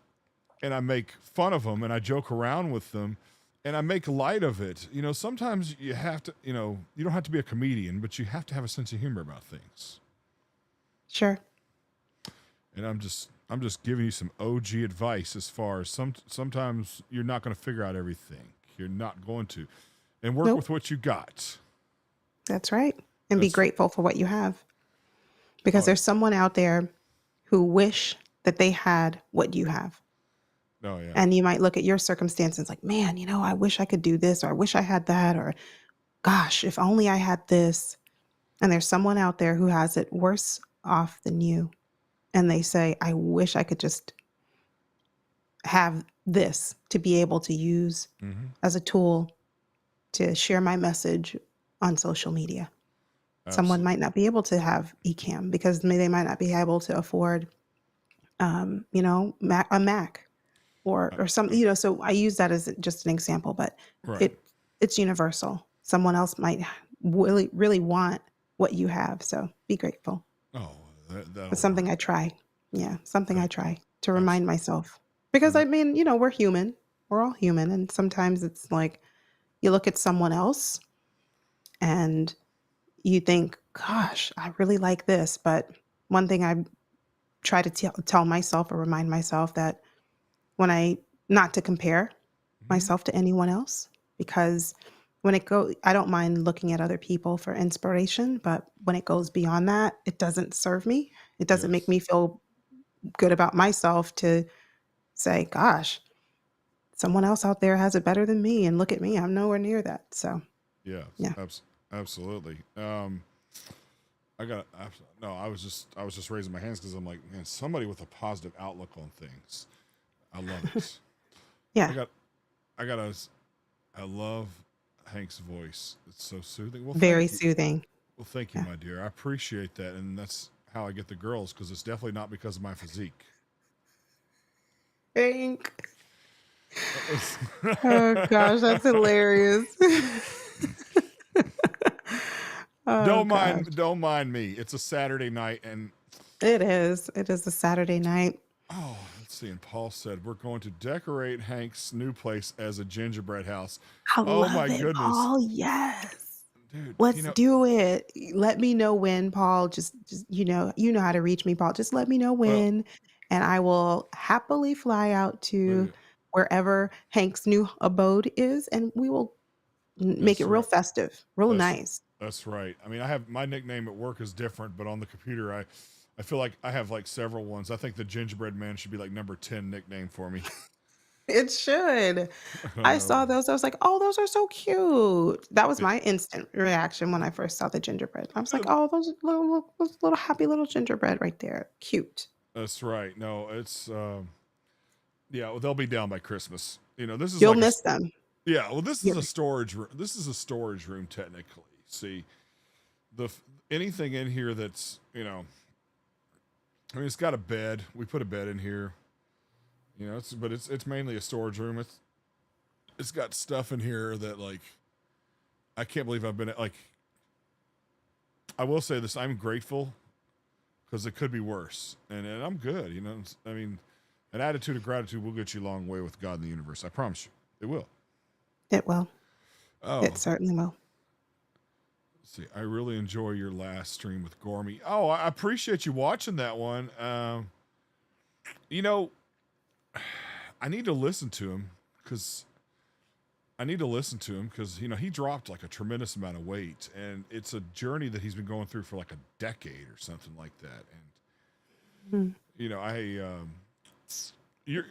and I make fun of them and I joke around with them and I make light of it. Sometimes you have to, you don't have to be a comedian, but you have to have a sense of humor about things. Sure. And I'm just giving you some OG advice as far as sometimes you're not going to figure out everything. You're not going to. And work with Nope. what you got. That's right. And be That's grateful for what you have. Because oh there's someone out there who wish that they had what you have. oh yeah. And you might look at your circumstances like, man, I wish I could do this, or I wish I had that, or gosh, if only I had this. And there's someone out there who has it worse off than you. And they say, I wish I could just have this to be able to use Mm-hmm. as a tool to share my message on social media. Someone Absolutely. might not be able to have Ecamm because they might not be able to afford, a Mac or Uh, something. uh, So I use that as just an example, but right. it's universal. Someone else might really really want what you have. So be grateful. Oh, that'll It's something work. I try. Yeah, something I That try to remind absolutely. myself because And I mean, we're human. We're all human, and sometimes it's like you look at someone else and you think, "Gosh, I really like this." But one thing I try to tell myself or remind myself that when I not to compare mhm, myself to anyone else because when I don't mind looking at other people for inspiration, but when it goes beyond that, it doesn't serve me. It doesn't make yes. me feel good about myself to say, gosh, someone else out there has it better than me, and look at me, I'm nowhere near that. So, Yeah, yeah. absolutely. I got no. I was just raising my hands because I'm like, man, somebody with a positive outlook on things. I love it. I Yeah, got I got a I love Hank's voice. It's so soothing. Well, very thank you. soothing. Well, thank you, Yeah. my dear. I appreciate that, and that's how I get the girls because it's definitely not because of my physique. Thank Oh gosh, that's hilarious. Oh gosh. Don't mind me. It's a Saturday night, and It is. It is a Saturday night. oh, let's see. And Paul said we're going to decorate Hank's new place as a gingerbread house. I Oh love my it, goodness, Paul. Yes. dude! Let's do it. Let me know when, Paul. Just you know how to reach me, Paul. Just let me know Well, when, and I will happily fly out to look, wherever Hank's new abode is, and we will make it that's real right. festive, real That's nice. that's right. I mean, I have my nickname at work is different, but on the computer, I feel like I have like several ones. I think the gingerbread man should be like number 10 nickname for me. It should. I don't I know. saw those, I was like, "Oh, those are so cute." That was Yeah, my instant reaction when I first saw the gingerbread. I was like, uh, "Oh, those little happy little gingerbread right there. Cute." that's right. No, it's yeah. Well, they'll be down by Christmas. This is You'll like a miss them. yeah. Well, this is Yeah. a storage room. This is a storage room technically. See the anything in here that's I mean, it's got a bed. We put a bed in here. It's mainly a storage room. It's got stuff in here that like I can't believe I've been like. I will say this: I'm grateful because it could be worse, and I'm good. I mean, an attitude of gratitude will get you a long way with God in the universe. I promise you, it will. It will. It Oh, certainly will. let's see. I really enjoy your last stream with Gormy. Oh, I appreciate you watching that one. You know, I need to listen to him because he dropped like a tremendous amount of weight, and it's a journey that he's been going through for like a decade or something like that. And Mm. you're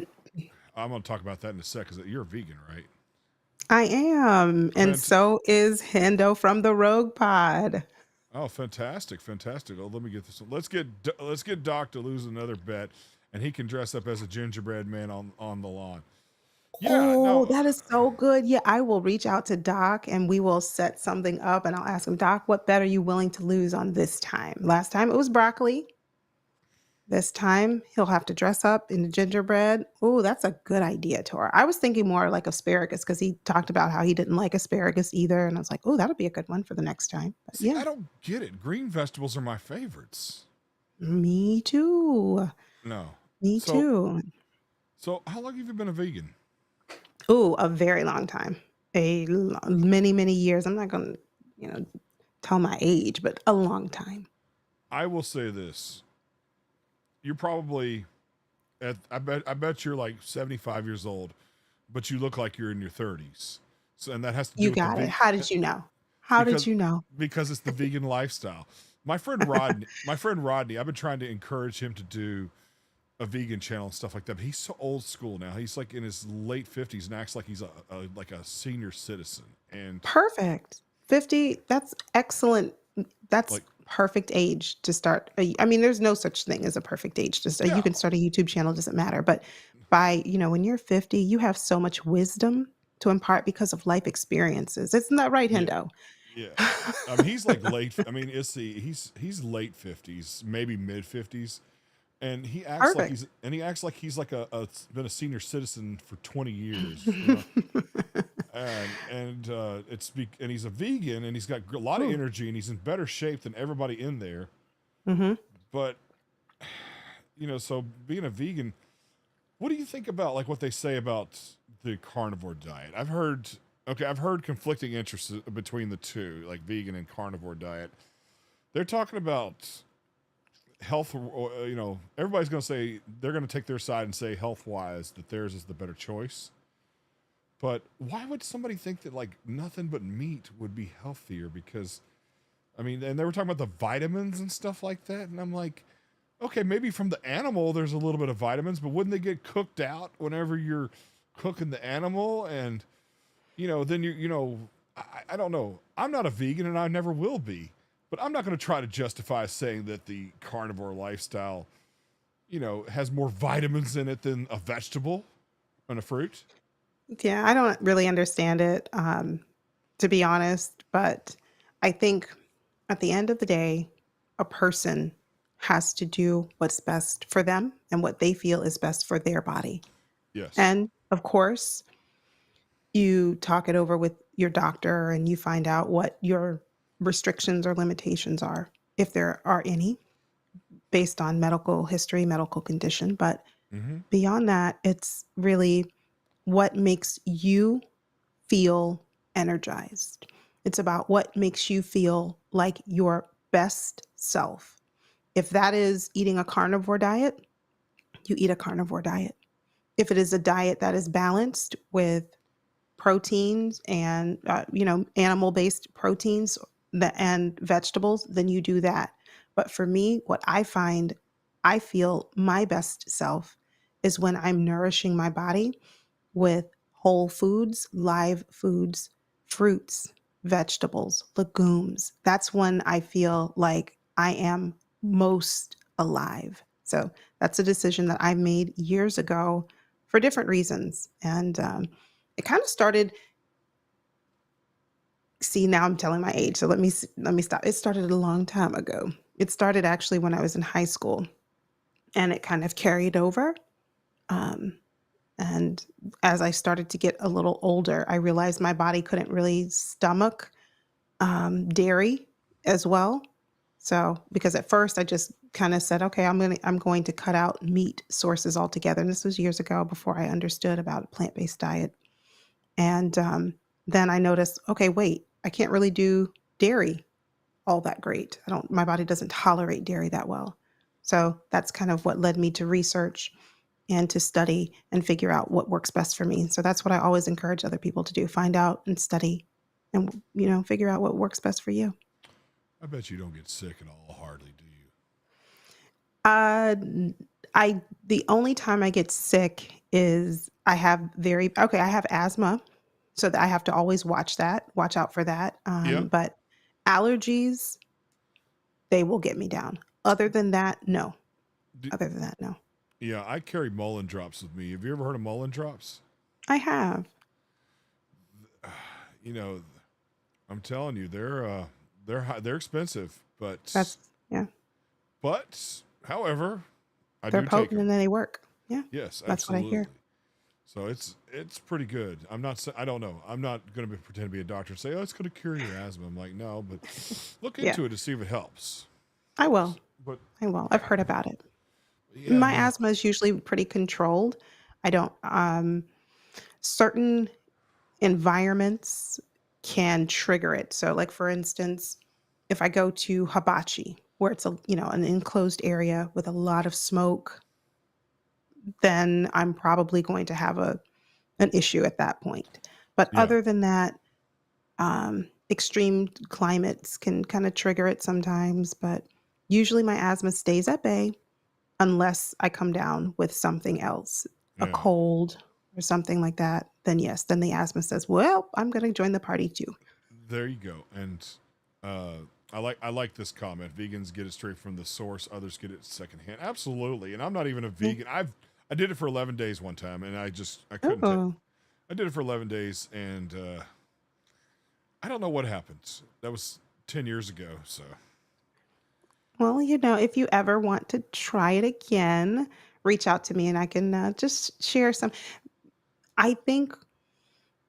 I'm going to talk about that in a sec because you're a vegan, right? I am, and Fant- so is Hendo from the Rogue Pod. oh, fantastic, fantastic! Oh, let me get this one. Let's get Doc to lose another bet, and he can dress up as a gingerbread man on the lawn. Yeah, Oh, no, that is so good. Yeah, I will reach out to Doc and we will set something up and I'll ask him, Doc, what bet are you willing to lose on this time? Last time it was broccoli. This time he'll have to dress up in the gingerbread. Oh, that's a good idea, Tora. I was thinking more like asparagus because he talked about how he didn't like asparagus either. And I was like, oh, that'll be a good one for the next time. But see, yeah, I don't get it. Green vegetables are my favorites. me too. No, Me so too. how long have you been a vegan? Oh, a very long time. Many, many years. I'm not going to, tell my age, but a long time. I will say this: you're probably I bet you're like 75 years old, but you look like you're in your 30s. So, and that has to do You with the got it. How did you know? How did because you know? because it's the vegan lifestyle. My friend Rodney, I've been trying to encourage him to do a vegan channel and stuff like that. But he's so old school now. He's like in his late 50s and acts like he's like a senior citizen. And Perfect. 50, that's excellent. That's like, perfect age to start. I mean, there's no such thing as a perfect age. Just you yeah, can start a YouTube channel, doesn't matter. But when you're 50, you have so much wisdom to impart because of life experiences. Isn't that right, yeah, Hendo? yeah. I mean, he's like late. I mean, he's late 50s, maybe mid 50s, and Perfect. he acts like he's like been a senior citizen for 20 years. And he's a vegan and he's got a lot of Ooh. energy and he's in better shape than everybody in there. Hmm. But so being a vegan, what do you think about like what they say about the carnivore diet? I've heard conflicting interests between the two, like vegan and carnivore diet. They're talking about health. Everybody's going to say they're going to take their side and say health wise that theirs is the better choice. But why would somebody think that like nothing but meat would be healthier? Because I mean, and they were talking about the vitamins and stuff like that, and I'm like, Okay, maybe from the animal there's a little bit of vitamins, but wouldn't they get cooked out whenever you're cooking the animal? And then I don't know. I'm not a vegan and I never will be, but I'm not going to try to justify saying that the carnivore lifestyle, has more vitamins in it than a vegetable and a fruit. Yeah, I don't really understand it, to be honest, but I think at the end of the day, a person has to do what's best for them and what they feel is best for their body. Yes. And of course, you talk it over with your doctor and you find out what your restrictions or limitations are, if there are any, based on medical history, medical condition. But Mm-hmm. beyond that, it's really what makes you feel energized. It's about what makes you feel like your best self. If that is eating a carnivore diet, you eat a carnivore diet. If it is a diet that is balanced with proteins and animal-based proteins and vegetables, then you do that. But for me, what I find I feel my best self is when I'm nourishing my body with whole foods, live foods, fruits, vegetables, legumes. That's when I feel like I am most alive. So that's a decision that I made years ago for different reasons. And it kind of started. See, now I'm telling my age. So let me stop. It started a long time ago. It started actually when I was in high school, and it kind of carried over. Um, And as I started to get a little older, I realized my body couldn't really stomach dairy as well. So, because at first I just kind of said, okay, I'm going to cut out meat sources altogether. And this was years ago before I understood about a plant-based diet. And then I noticed, okay, wait, I can't really do dairy all that great. I don't. My body doesn't tolerate dairy that well. So that's kind of what led me to research and to study and figure out what works best for me. So that's what I always encourage other people to do. Find out and study and figure out what works best for you. I bet you don't get sick at all, hardly, do you? N- I the only time I get sick is I have asthma, so that I have to always watch out for that. Yep. But allergies, they will get me down. Other than that, no. D- Other than that, no. yeah, I carry Mullen drops with me. Have you ever heard of Mullen drops? I have. You know, I'm telling you, they're expensive, but That's yeah. however, I They're do take potent them. and they work. Yeah. Yes, That's what I hear. absolutely. So it's pretty good. I don't know. I'm not going to pretend to be a doctor and say, "Oh, it's going to cure your asthma." I'm like, "No, but look Yeah. into it to see if it helps." I will. But I will. I've heard about it. yeah, My no. asthma is usually pretty controlled. I don't certain environments can trigger it. So like for instance, if I go to hibachi where it's an enclosed area with a lot of smoke, then I'm probably going to have an issue at that point. But Yeah. other than that, extreme climates can kind of trigger it sometimes, but usually my asthma stays at bay unless I come down with something else, a Yeah. cold or something like that. Then yes, then the asthma says, "Well, I'm going to join the party too." There you go. And uh, I like this comment. Vegans get it straight from the source. Others get it secondhand. Absolutely. And I'm not even a Yeah. vegan. I did it for 11 days one time, and I couldn't take. Oh, I did it for 11 days, and I don't know what happened. That was 10 years ago. So well, if you ever want to try it again, reach out to me and I can just share some. I think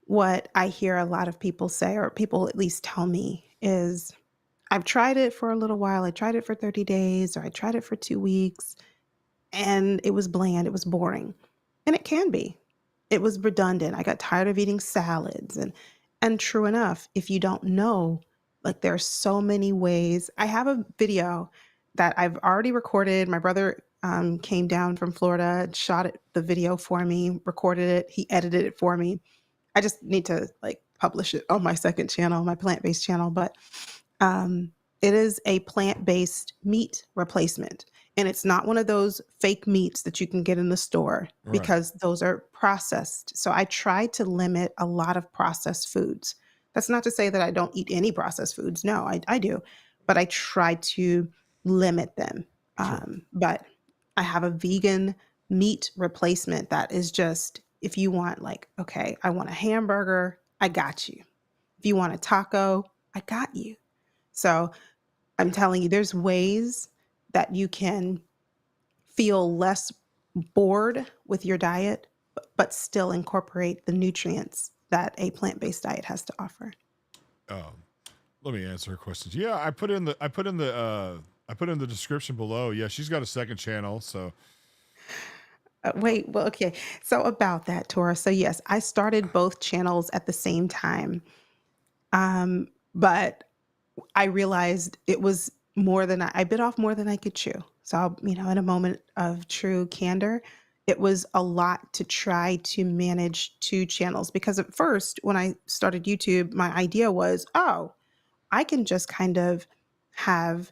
what I hear a lot of people say, or people at least tell me, is I've tried it for a little while. I tried it for 30 days, or I tried it for 2 weeks, and it was bland. It was boring. And it can be. It was redundant. I got tired of eating salads. And true enough, if you don't know, like there's so many ways. I have a video that I've already recorded. My brother came down from Florida, shot the video for me, recorded it. He edited it for me. I just need to like publish it on my second channel, my plant-based channel. But um, it is a plant-based meat replacement. And it's not one of those fake meats that you can get in the store Right. because those are processed. So I try to limit a lot of processed foods. That's not to say that I don't eat any processed foods. No, I do. But I try to limit them. Sure. But I have a vegan meat replacement that is just, if you want, like, okay, I want a hamburger, I got you. If you want a taco, I got you. So I'm telling you, there's ways that you can feel less bored with your diet, but still incorporate the nutrients that a plant-based diet has to offer. Um, Let me answer her questions. Yeah, I put in the description below. Yeah, she's got a second channel. So Wait, well, okay. So about that, Tora. So yes, I started both channels at the same time. But I realized it was more than I bit off more than I could chew. So, in a moment of true candor, it was a lot to try to manage 2 channels because at first, when I started YouTube, my idea was, "Oh, I can just kind of have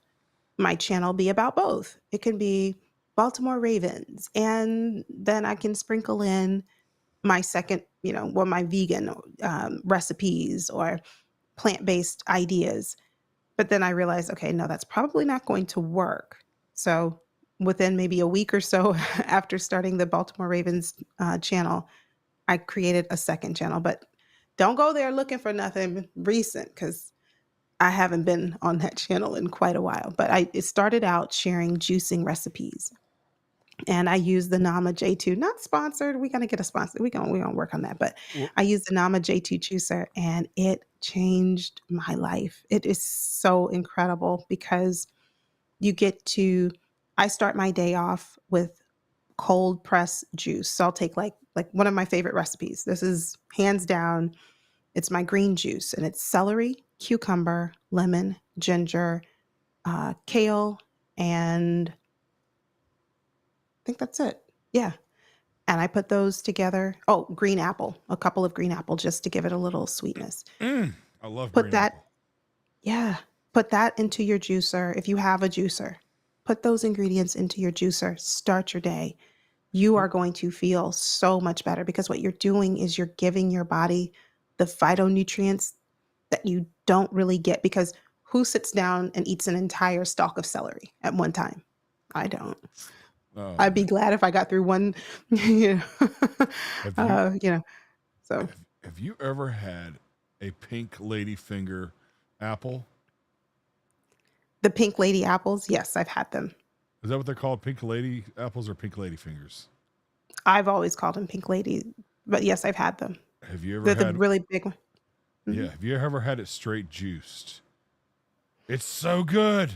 my channel be about both. It can be Baltimore Ravens, and then I can sprinkle in my second, my vegan, recipes or plant-based ideas." But then I realized, okay, no, that's probably not going to work. So within maybe a week or so after starting the Baltimore Ravens channel, I created a second channel. But don't go there looking for nothing recent because I haven't been on that channel in quite a while. But it started out sharing juicing recipes. And I use the Nama J2, not sponsored. We're gonna get a sponsor. We're gonna work on that. But well, I use the Nama J2 juicer and it changed my life. It is so incredible because you get to I start my day off with cold press juice. So I'll take like one of my favorite recipes. This is hands down, it's my green juice and it's celery, cucumber, lemon, ginger, kale, and I think that's it. Yeah. And I put those together. Oh, green apple, a couple of green apple just to give it a little sweetness. I love Put green that apple. Yeah, put that into your juicer if you have a juicer. Put those ingredients into your juicer, start your day. You are going to feel so much better because what you're doing is you're giving your body the phytonutrients that you don't really get because who sits down and eats an entire stalk of celery at one time? I don't. Oh I'd be man, glad if I got through one, you know, have you so have you ever had a pink lady finger apple? the pink lady apples, yes, I've had them. Is that what they're called? Pink lady apples or pink lady fingers? I've always called them pink lady, but yes, I've had them. Have you ever They're the had? really big one. Yeah, Mhm. have you ever had it straight juiced? It's so good.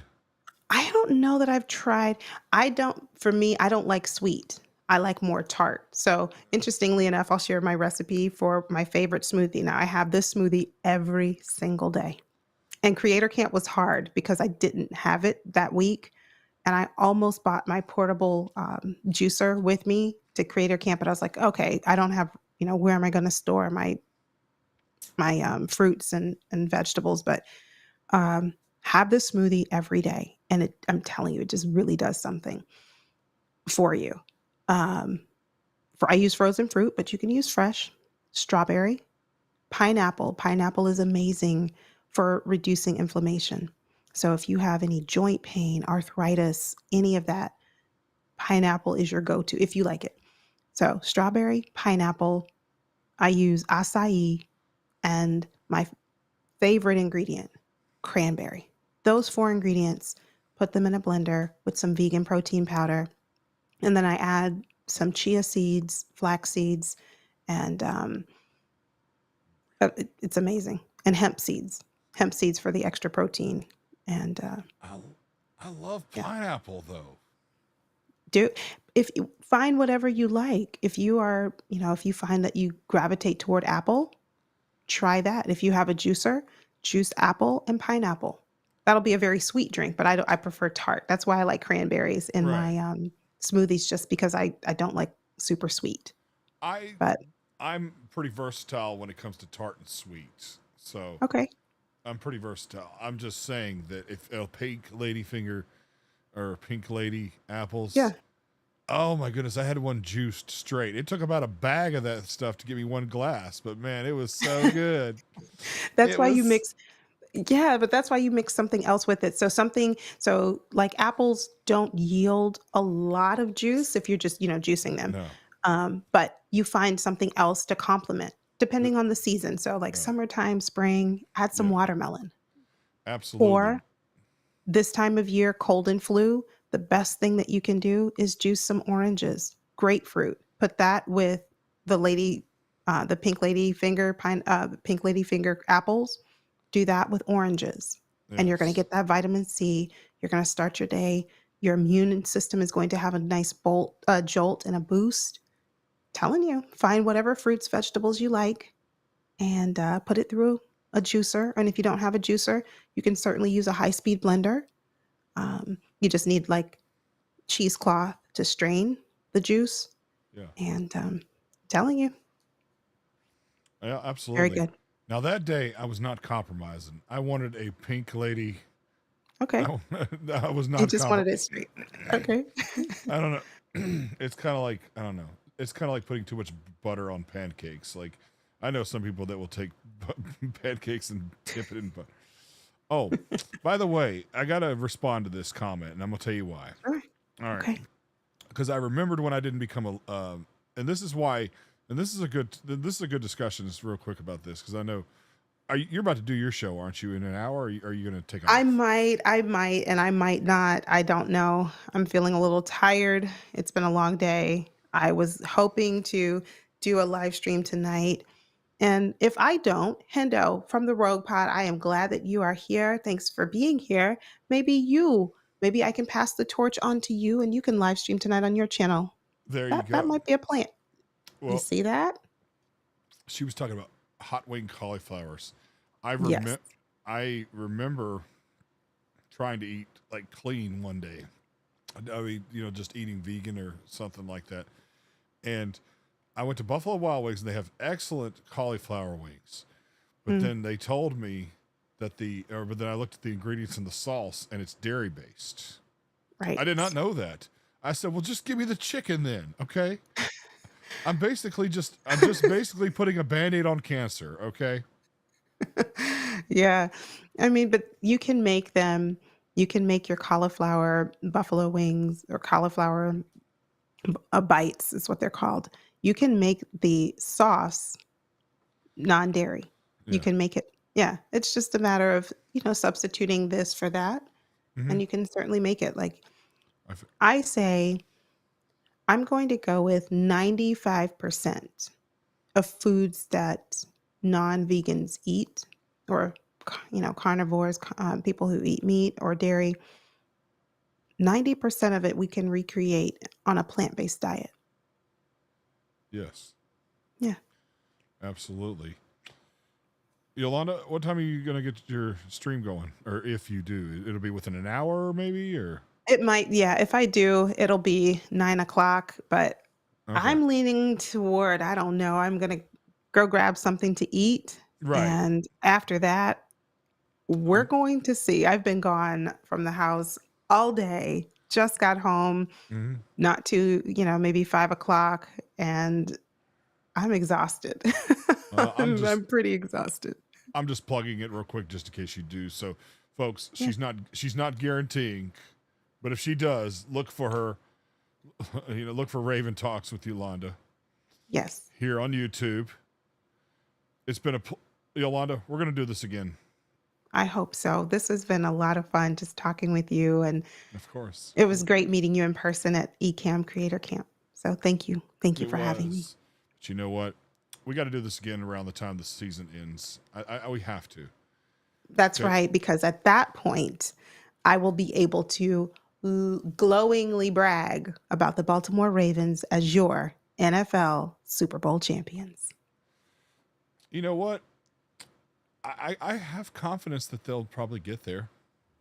I don't know that I've tried. For me, I don't like sweet. I like more tart. So, interestingly enough, I'll share my recipe for my favorite smoothie. Now, I have this smoothie every single day. And Creator Camp was hard because I didn't have it that week. And I almost bought my portable juicer with me to Creator Camp, but I was like, okay, I don't have, where am I going to store my fruits and vegetables? But um, have this smoothie every day, and I'm telling you, it just really does something for you. Um, I use frozen fruit, but you can use fresh. Strawberry, pineapple. Pineapple is amazing for reducing inflammation. So if you have any joint pain, arthritis, any of that, pineapple is your go-to if you like it. So strawberry, pineapple. I use acai, and my favorite ingredient, cranberry. Those 4 ingredients, put them in a blender with some vegan protein powder, and then I add some chia seeds, flax seeds, and it's amazing. And hemp seeds for the extra protein. And I I love yeah, pineapple though. do if you find whatever you like. If you are, if you find that you gravitate toward apple, try that. If you have a juicer, juice apple and pineapple. That'll be a very sweet drink, but I prefer tart. That's why I like cranberries in Right. my smoothies, just because I don't like super sweet. I But I'm pretty versatile when it comes to tart and sweets. So okay, I'm pretty versatile. I'm just saying that if a pink ladyfinger or Pink Lady Yeah. apples. Oh my goodness, I had one juiced straight. It took about a bag of that stuff to give me one glass, but man, it was so good. That's It why you was mix Yeah, but that's why you mix something else with it. So like apples don't yield a lot of juice if you're just, juicing them. no, But you find something else to complement th- depending on the season. So like right, summertime, spring, add some yeah, watermelon. absolutely, Or this time of year, cold and flu, the best thing that you can do is juice some oranges, grapefruit. Put that with the pink lady finger apples. Do that with oranges, and you're going to yes, get that vitamin C. You're going to start your day. Your immune system is going to have a nice jolt and a boost. Telling you, find whatever fruits, vegetables you like, and put it through a juicer. And if you don't have a juicer, you can certainly use a high speed blender. You just need like cheesecloth to strain the juice. yeah, And telling you, yeah, very absolutely. good. Now that day, I was not compromising. I wanted a Pink Lady. Okay. I, I was You not just wanted it straight. Okay. I don't know. It's kind of like I don't know. It's kind of like putting too much butter on pancakes. Like I know some people that will take pancakes and dip it in butter. Oh, by the way, I gotta respond to this comment, and I'm gonna tell you why. All right. All right, Okay. because I remembered when I didn't become a, and this is why, and this is a good discussion. Just real quick about this, because I know you're about to do your show, aren't you? In an hour, or are you gonna take off? And I might not. I don't know. I'm feeling a little tired. It's been a long day. I was hoping to do a live stream tonight. And if I don't, Hendo from the Rogue Pod, I am glad that you are here. Thanks for being here. Maybe I can pass the torch on to you and you can live stream tonight on your channel. There you That go. might be a plan. You Well, see that? she was talking about hot wing cauliflowers. I Yes. remember I remember trying to eat like clean one day. I mean, just eating vegan or something like that. And I went to Buffalo Wild Wings and they have excellent cauliflower wings. But Mm, then they told me but then I looked at the ingredients in the sauce and it's dairy based. I did not right. know that. I said, well, just give me the chicken then. Okay. I'm just basically putting a band-aid on cancer. Okay. Yeah. I mean, but you can make your cauliflower buffalo wings or cauliflower bites is what they're called. You can make the sauce non-dairy. You Yeah. can make it yeah, it's just a matter of, substituting this for that, Mm-hmm. and you can certainly make it. Like, I f- I say I'm going to go with 95% of foods that non-vegans eat or, carnivores, people who eat meat or dairy, 90% of it we can recreate on a plant-based diet. yes. Yeah. Absolutely. Yolanda, what time are you going to get your stream going? Or if you do, it'll be within an hour maybe or It might, yeah, if I do, it'll be 9 o'clock, but okay. I'm leaning toward, I don't know, I'm gonna go grab something to eat, Right. and after that, we're Um, going to see. I've been gone from the house all day, just got home, mhm. not too, maybe 5 o'clock, and I'm exhausted. I'm just I'm pretty exhausted. I'm just plugging it real quick just in case you do. So, folks, Yeah. she's not guaranteeing, but if she does, look for her. Look for Raven Talks with Yolanda Yes. here on YouTube. It's been Yolanda. We're gonna do this again, I hope so. This has been a lot of fun just talking with you, and of course. it was great meeting you in person at eCam Creator Camp. So thank you. Thank you It for having me. was, but you know what? We got to do this again around the time the season ends. We have to. That's Okay. right, because at that point, I will be able to glowingly brag about the Baltimore Ravens as your NFL Super Bowl champions. You know what? I have confidence that they'll probably get there.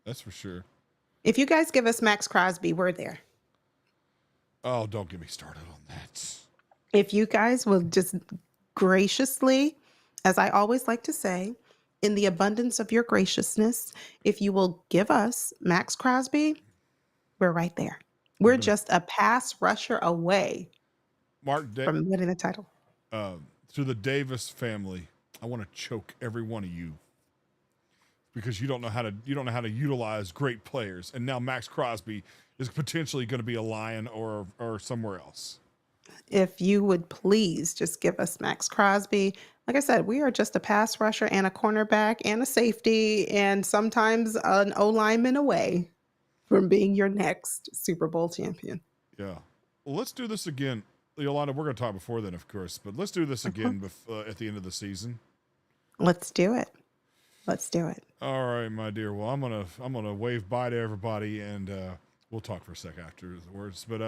That's for sure. If you guys give us Max Crosby, we're there. Oh, don't get me started on that. If you guys will just graciously, as I always like to say, in the abundance of your graciousness, if you will give us Max Crosby, We're right there. I'm We're gonna just a pass rusher away Mark da- from winning the title. uh, to the Davis family. I want to choke every one of you because you don't know how to utilize great players. And now Max Crosby is potentially going to be a Lion or somewhere else. If you would please just give us Max Crosby. Like I said, we are just a pass rusher and a cornerback and a safety and sometimes an O lineman away from being your next Super Bowl champion. Yeah. Well, let's do this again. Yolanda, we're going to talk before then, of course, but let's do this Of again course. at the end of the season. Let's do it. Let's do it. All right, my dear. Well, I'm gonna wave bye to everybody, and we'll talk for a sec afterwards. But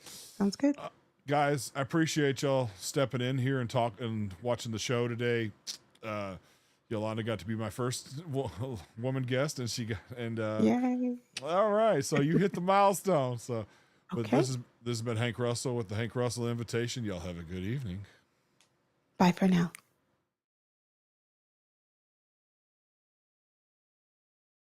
Sounds good. guys, I appreciate y'all stepping in here and watching the show today. Yolanda got to be my first woman guest, and Yay. all right. So you hit the milestone. So, but Okay. this has been Hank Russell with the Hank Russell Invitation. Y'all have a good evening. Bye for now.